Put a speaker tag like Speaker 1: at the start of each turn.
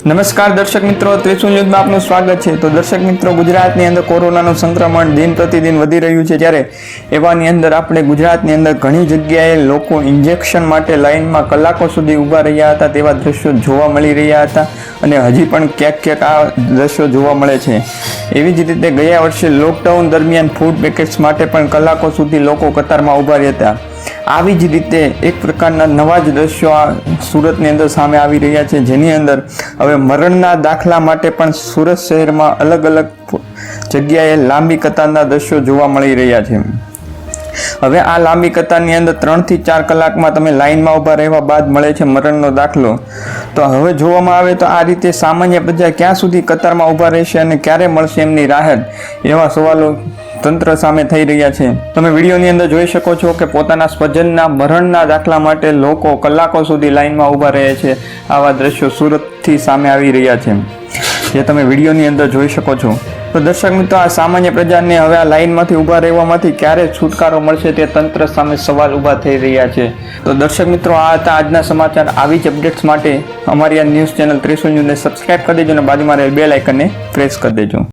Speaker 1: નમસ્કાર દર્શક મિત્રો, ત્રિશુલ ન્યૂઝમાં આપનું સ્વાગત છે। તો દર્શક મિત્રો, ગુજરાતની અંદર કોરોનાનું સંક્રમણ દિન પ્રતિદિન વધી રહ્યું છે, જ્યારે એવાની અંદર આપણે ગુજરાતની અંદર ઘણી જગ્યાએ લોકો ઇન્જેક્શન માટે લાઇનમાં કલાકો સુધી ઊભા રહ્યા હતા તેવા દ્રશ્યો જોવા મળી રહ્યા હતા અને હજી પણ ક્યાંક આ દ્રશ્યો જોવા મળે છે। એવી જ રીતે ગયા વર્ષે લોકડાઉન દરમિયાન ફૂડ પેકેટ્સ માટે પણ કલાકો સુધી લોકો કતારમાં ઊભા રહેતા। આવી જ રીતે એક પ્રકારના નવા જ દ્રશ્યો આ સુરતની અંદર સામે આવી રહ્યા છે, જેની અંદર હવે મરણના દાખલા માટે પણ સુરત શહેરમાં અલગ અલગ જગ્યાએ લાંબી કતારના દ્રશ્યો જોવા મળી રહ્યા છે। હવે આ લાંબી કતારની અંદર 3 થી 4 કલાકમાં તમે લાઇનમાં ઊભા રહેવા બાદ મળે છે મરણનો દાખલો। તો હવે જોવામાં આવે તો આ રીતે સામાન્ય પ્રજા ક્યાં સુધી કતારમાં ઊભા રહેશે અને ક્યારે મળશે એમની રાહત, એવા સવાલો તંત્ર સામે થઈ રહ્યા છે। તમે વિડીયોની અંદર જોઈ શકો છો કે પોતાના સ્વજનના મરણના દાખલા માટે લોકો કલાકો સુધી લાઇનમાં ઊભા રહે છે। આવા દ્રશ્યો સુરતથી સામે આવી રહ્યા છે, જે તમે વિડીયોની અંદર જોઈ શકો છો। તો દર્શક મિત્રો, આ સામાન્ય પ્રજાને હવે આ લાઇનમાંથી ઊભા રહેવામાંથી ક્યારે છુટકારો મળશે તે તંત્ર સામે સવાલ ઊભા થઈ રહ્યા છે। તો દર્શક મિત્રો, આ હતા આજના સમાચાર। આવી જ અપડેટ્સ માટે અમારી આ ન્યૂઝ ચેનલ ત્રિશુલ ન્યૂઝને સબસ્ક્રાઇબ કરી દેજો અને બાજુમાં રહેલ બેલ આઇકનને પ્રેસ કરી દેજો।